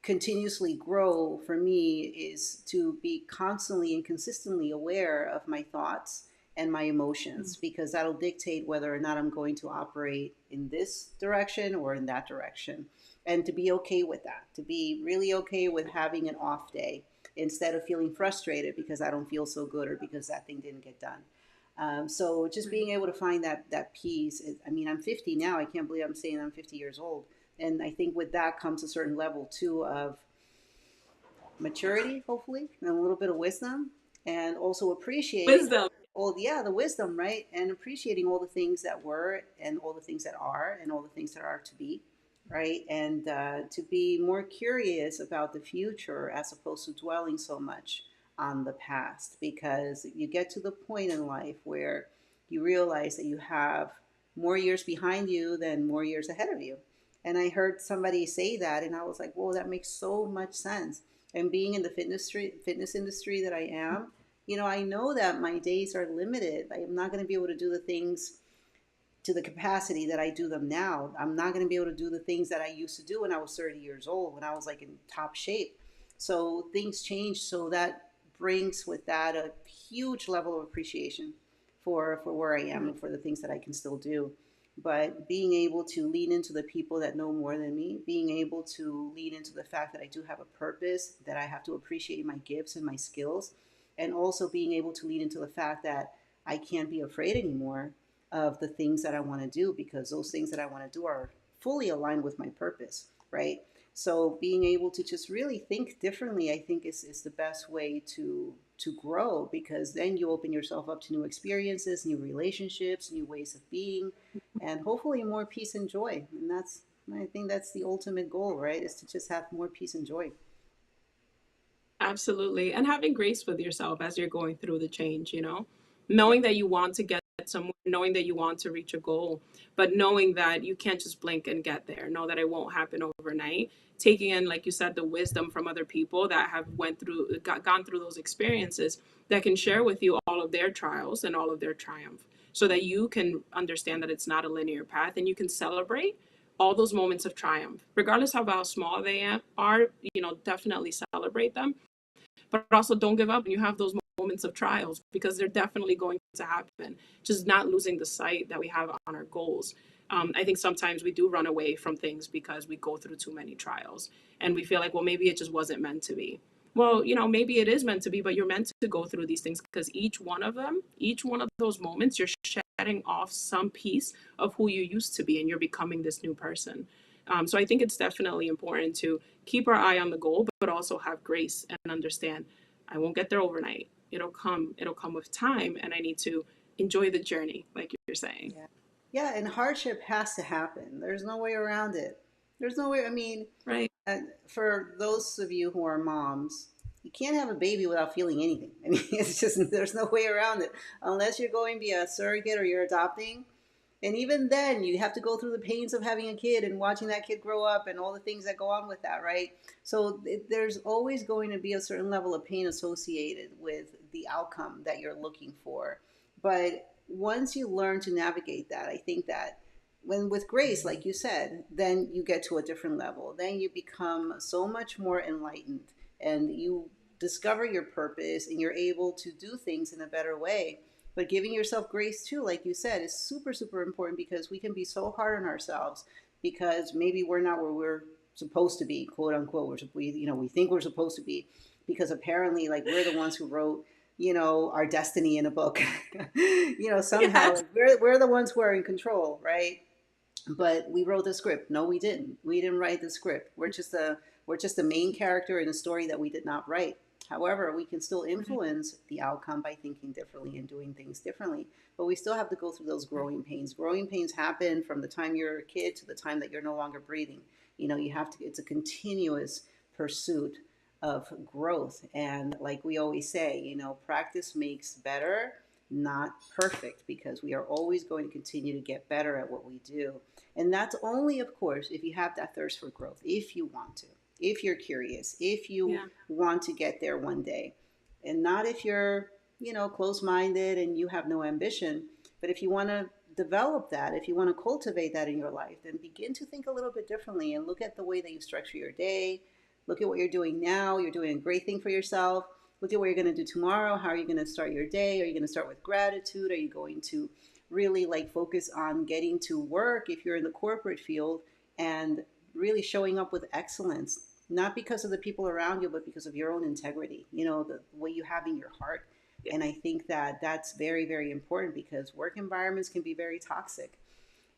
continuously grow for me is to be constantly and consistently aware of my thoughts and my emotions, because that'll dictate whether or not I'm going to operate in this direction or in that direction. And to be okay with that, to be really okay with having an off day instead of feeling frustrated because I don't feel so good or because that thing didn't get done. So just being able to find that peace. I mean, I'm 50 now. I can't believe I'm saying I'm 50 years old. And I think with that comes a certain level too of maturity, hopefully, and a little bit of wisdom, and also appreciating Wisdom. all, yeah, the wisdom, right? And appreciating all the things that were and all the things that are and all the things that are to be, right? And to be more curious about the future as opposed to dwelling so much on the past, because you get to the point in life where you realize that you have more years behind you than more years ahead of you. And I heard somebody say that, and I was like, whoa, that makes so much sense. And being in the fitness industry that I am, I know that my days are limited. I am not going to be able to do the things to the capacity that I do them now. I'm not going to be able to do the things that I used to do when I was 30 years old, when I was like in top shape. So things change. So that brings with that a huge level of appreciation for where I am and for the things that I can still do. But being able to lean into the people that know more than me, being able to lean into the fact that I do have a purpose, that I have to appreciate my gifts and my skills, and also being able to lean into the fact that I can't be afraid anymore of the things that I want to do, because those things that I want to do are fully aligned with my purpose, right? So being able to just really think differently, I think is the best way to grow, because then you open yourself up to new experiences, new relationships, new ways of being, and hopefully more peace and joy. And I think that's the ultimate goal, right? Is to just have more peace and joy. Absolutely. And having grace with yourself as you're going through the change, Yeah. knowing that you want to get somewhere, knowing that you want to reach a goal, but knowing that you can't just blink and get there. Know that it won't happen overnight. Taking in, like you said, the wisdom from other people that have gone through those experiences, that can share with you all of their trials and all of their triumph, so that you can understand that it's not a linear path, and you can celebrate all those moments of triumph, regardless of how small are, definitely celebrate them, but also don't give up. And you have those moments of trials, because they're definitely going to happen. Just not losing the sight that we have on our goals. I think sometimes we do run away from things because we go through too many trials, and we feel like, well, maybe it just wasn't meant to be. Well, maybe it is meant to be, but you're meant to go through these things, because each one of them, each one of those moments, you're shedding off some piece of who you used to be, and you're becoming this new person. So I think it's definitely important to keep our eye on the goal, but also have grace and understand I won't get there overnight. It'll come with time, and I need to enjoy the journey, like you're saying. Yeah. Yeah, and hardship has to happen. There's no way around it. There's no way. I mean, Right. for those of you who are moms, you can't have a baby without feeling anything. I mean, it's just, there's no way around it. Unless you're going via a surrogate or you're adopting. And even then, you have to go through the pains of having a kid and watching that kid grow up and all the things that go on with that, right? So there's always going to be a certain level of pain associated with the outcome that you're looking for. But once you learn to navigate that, I think that when with grace, like you said, then you get to a different level. Then you become so much more enlightened, and you discover your purpose, and you're able to do things in a better way. But giving yourself grace too, like you said, is super, super important, because we can be so hard on ourselves because maybe we're not where we're supposed to be, quote unquote. We think we're supposed to be, because apparently, like, we're the ones who wrote, our destiny in a book. Somehow, Yes. like, we're the ones who are in control, right? But we wrote the script. No, we didn't. We didn't write the script. We're just the main character in a story that we did not write. However, we can still Right. influence the outcome by thinking differently and doing things differently. But we still have to go through those growing pains. Growing pains happen from the time you're a kid to the time that you're no longer breathing. You have to, it's a continuous pursuit of growth. And like we always say, practice makes better, not perfect, because we are always going to continue to get better at what we do. And that's only, of course, if you have that thirst for growth, if you want to, if you're curious, if you Yeah. want to get there one day. And not if you're, close minded and you have no ambition. But if you want to develop that, if you want to cultivate that in your life, then begin to think a little bit differently and look at the way that you structure your day. Look at what you're doing now. You're doing a great thing for yourself. Look at what you're going to do tomorrow. How are you going to start your day? Are you going to start with gratitude? Are you going to really like focus on getting to work if you're in the corporate field, and really showing up with excellence, not because of the people around you, but because of your own integrity, the way you have in your heart. Yeah. And I think that that's very, very important, because work environments can be very toxic.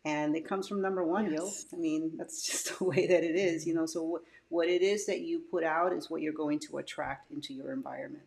And it comes from number one, Yes. I mean, that's just the way that it is, So what it is that you put out is what you're going to attract into your environment.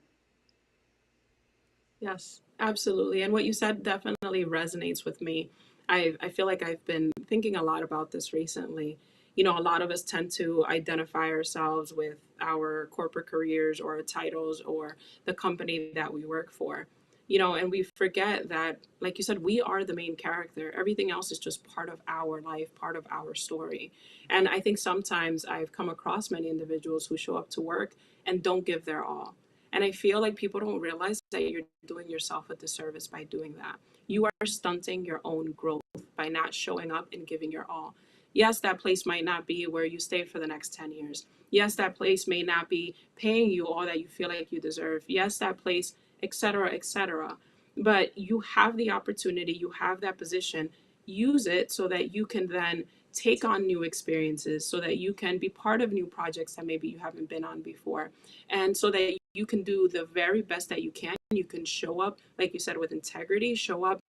Yes, absolutely. And what you said definitely resonates with me. I feel like I've been thinking a lot about this recently. A lot of us tend to identify ourselves with our corporate careers or our titles or the company that we work for. And we forget that, like you said, we are the main character. Everything else is just part of our life, part of our story. And I think sometimes I've come across many individuals who show up to work and don't give their all. And I feel like people don't realize that you're doing yourself a disservice by doing that. You are stunting your own growth by not showing up and giving your all. Yes, that place might not be where you stay for the next 10 years. Yes, that place may not be paying you all that you feel like you deserve. Yes, that place, etc., etc. But you have the opportunity, you have that position. Use it so that you can then take on new experiences, so that you can be part of new projects that maybe you haven't been on before, and so that you can do the very best that you can. You can show up, like you said, with integrity, show up,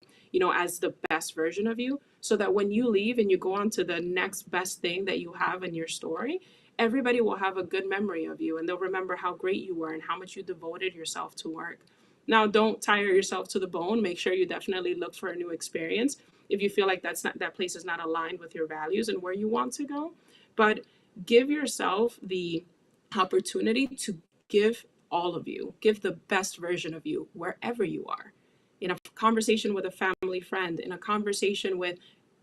as the best version of you, so that when you leave and you go on to the next best thing that you have in your story, everybody will have a good memory of you, and they'll remember how great you were and how much you devoted yourself to work. Now, don't tire yourself to the bone. Make sure you definitely look for a new experience if you feel like that place is not aligned with your values and where you want to go. But give yourself the opportunity to give all of you, give the best version of you wherever you are. In a conversation with a family friend, in a conversation with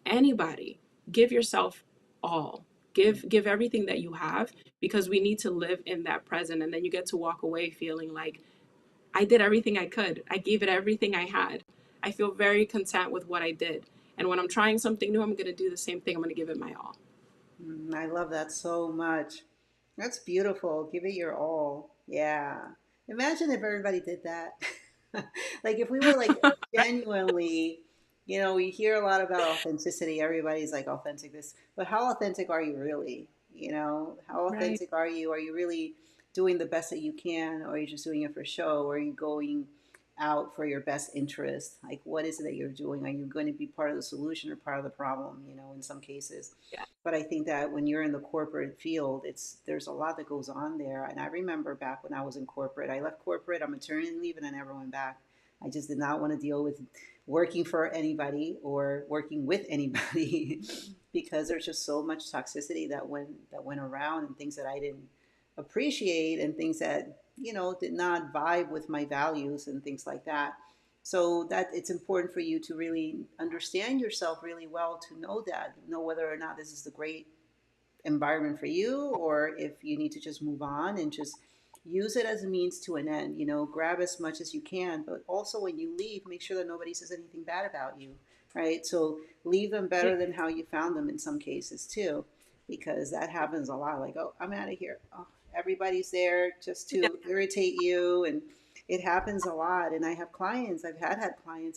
anybody, give yourself all. Give everything that you have, because we need to live in that present, and then you get to walk away feeling like I did everything I could. I gave it everything I had. I feel very content with what I did. And when I'm trying something new, I'm going to do the same thing. I'm going to give it my all. I love that so much. That's beautiful. Give it your all. Yeah. Imagine if everybody did that. Like if we were like genuinely, we hear a lot about authenticity. Everybody's like authentic this, but how authentic are you really? How Right. authentic are you? Are you really doing the best that you can, or are you just doing it for show? Or are you going out for your best interest? Like what is it that you're doing? Are you going to be part of the solution or part of the problem, in some cases? Yeah. But I think that when you're in the corporate field, there's a lot that goes on there. And I remember back when I was in corporate, I left corporate on maternity leave and I never went back. I just did not want to deal with working for anybody or working with anybody because there's just so much toxicity that went around, and things that I didn't appreciate, and things that did not vibe with my values and things like that. So that it's important for you to really understand yourself really well, to know whether or not this is the great environment for you, or if you need to just move on and just use it as a means to an end. Grab as much as you can, but also when you leave, make sure that nobody says anything bad about you, right? So leave them Yeah. better than how you found them in some cases too, because that happens a lot. Like, oh, I'm out of here. Oh, everybody's there just Yeah. to irritate you, and it happens a lot. And I've had clients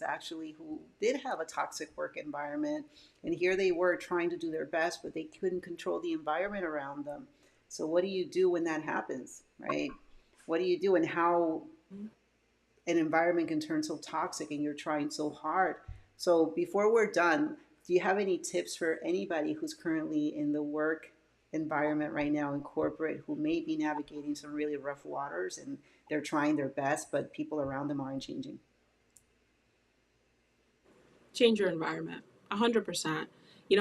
actually who did have a toxic work environment, and here they were trying to do their best, but they couldn't control the environment around them. So what do you do when that happens, right? What do you do, and how an environment can turn so toxic and you're trying so hard? So before we're done, do you have any tips for anybody who's currently in the work environment right now in corporate, who may be navigating some really rough waters and they're trying their best, but people around them aren't changing? Change your environment. 100%.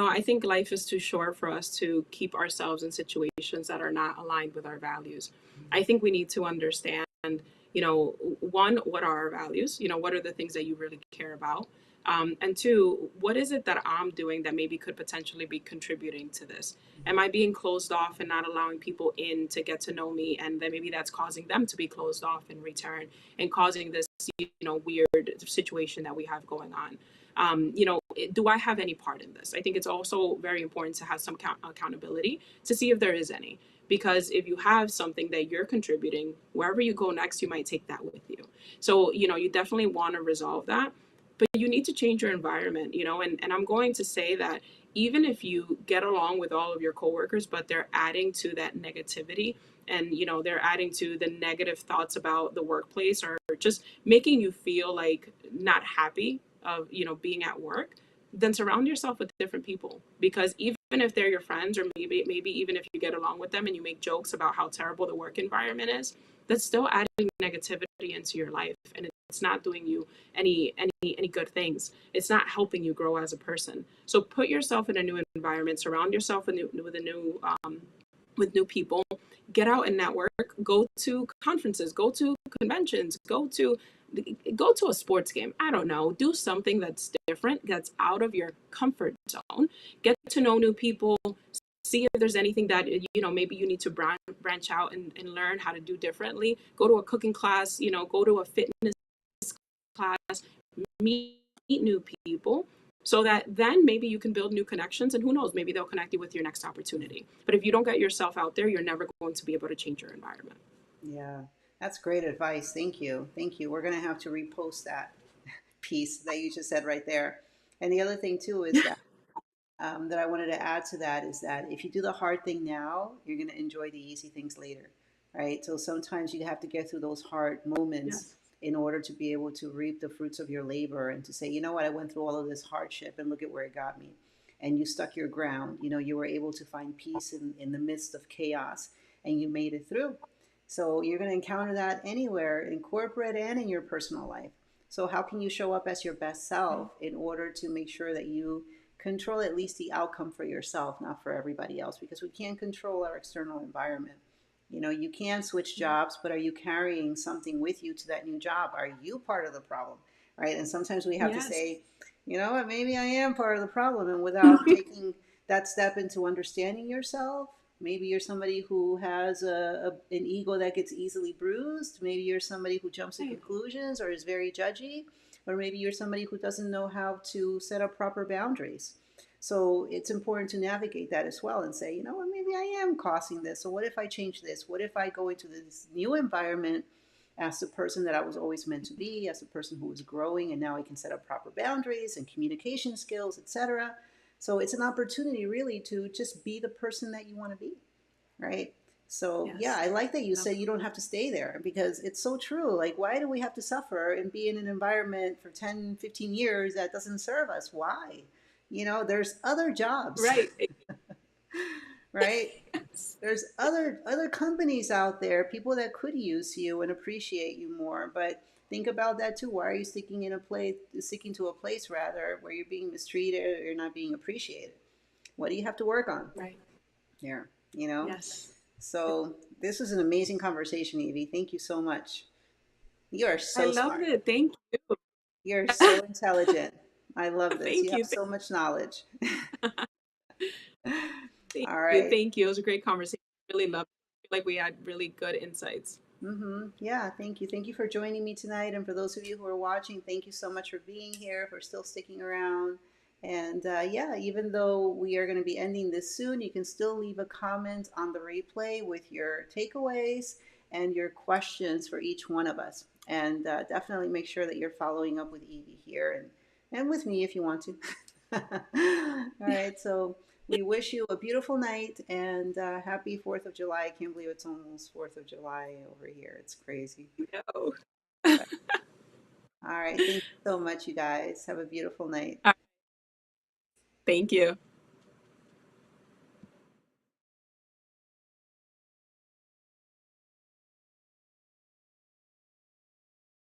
I think life is too short for us to keep ourselves in situations that are not aligned with our values. I think we need to understand, one, what are our values? What are the things that you really care about? And two, what is it that I'm doing that maybe could potentially be contributing to this? Am I being closed off and not allowing people in to get to know me? And then maybe that's causing them to be closed off in return, and causing this, weird situation that we have going on. Do I have any part in this? I think it's also very important to have some accountability to see if there is any. Because if you have something that you're contributing, wherever you go next, you might take that with you. So, you definitely want to resolve that. But you need to change your environment, and I'm going to say that even if you get along with all of your coworkers, but they're adding to that negativity, and they're adding to the negative thoughts about the workplace, or just making you feel like not happy of being at work, then surround yourself with different people. Because even if they're your friends, or maybe even if you get along with them and you make jokes about how terrible the work environment is, that's still adding negativity into your life, and it's not doing you any good things. It's not helping you grow as a person. So put yourself in a new environment, surround yourself with new people, get out and network, go to conferences, go to conventions, go to a sports game. I don't know, do something that's different, that's out of your comfort zone. Get to know new people, see if there's anything that maybe you need to branch out and learn how to do differently. Go to a cooking class, go to a fitness class, meet new people, so that then maybe you can build new connections, and who knows, maybe they'll connect you with your next opportunity. But if you don't get yourself out there, you're never going to be able to change your environment. Yeah, that's great advice. Thank you. Thank you. We're going to have to repost that piece that you just said right there. And the other thing too is that I wanted to add to that is that if you do the hard thing now, you're going to enjoy the easy things later, right? So sometimes you have to get through those hard moments Yes. in order to be able to reap the fruits of your labor and to say, you know what, I went through all of this hardship and look at where it got me. And you stuck your ground. You were able to find peace in the midst of chaos and you made it through. So you're going to encounter that anywhere in corporate and in your personal life. So, how can you show up as your best self in order to make sure that you control at least the outcome for yourself, not for everybody else, because we can't control our external environment. You can switch jobs, but are you carrying something with you to that new job? Are you part of the problem? Right. And sometimes we have to Yes. say, you know what, maybe I am part of the problem. And without taking that step into understanding yourself, maybe you're somebody who has an ego that gets easily bruised. Maybe you're somebody who jumps to Right. conclusions or is very judgy, or maybe you're somebody who doesn't know how to set up proper boundaries. So it's important to navigate that as well and say, you know what, maybe I am causing this. So what if I change this? What if I go into this new environment as the person that I was always meant to be, as a person who was growing, and now I can set up proper boundaries and communication skills, etc. So it's an opportunity really to just be the person that you want to be, right? So yeah, Yes. I like that you Love said you don't have to stay there because it's so true. Like, why do we have to suffer and be in an environment for 10, 15 years that doesn't serve us? Why? There's other that. jobs, Right. right? Yes. There's other companies out there, people that could use you and appreciate you more. But think about that too. Why are you sticking to a place rather where you're being mistreated or you're not being appreciated? What do you have to work on Right. there? You know? Yes. So this was an amazing conversation, Evie. Thank you so much. You are I so loved smart. it. Thank you. You're so intelligent. I love this. You Thank have you. so much knowledge. Thank All you. right. Thank you. It was a great conversation. Really loved it. I feel like we had really good insights. Yeah, thank you. Thank you for joining me tonight. And for those of you who are watching, thank you so much for being here, for still sticking around. And yeah, even though we are going to be ending this soon, you can still leave a comment on the replay with your takeaways and your questions for each one of us. And definitely make sure that you're following up with Evie here and with me if you want to. All right. So we wish you a beautiful night and happy 4th of July. I can't believe it's almost 4th of July over here. It's crazy. No. But all right. Thank you so much, you guys. Have a beautiful night. Thank you.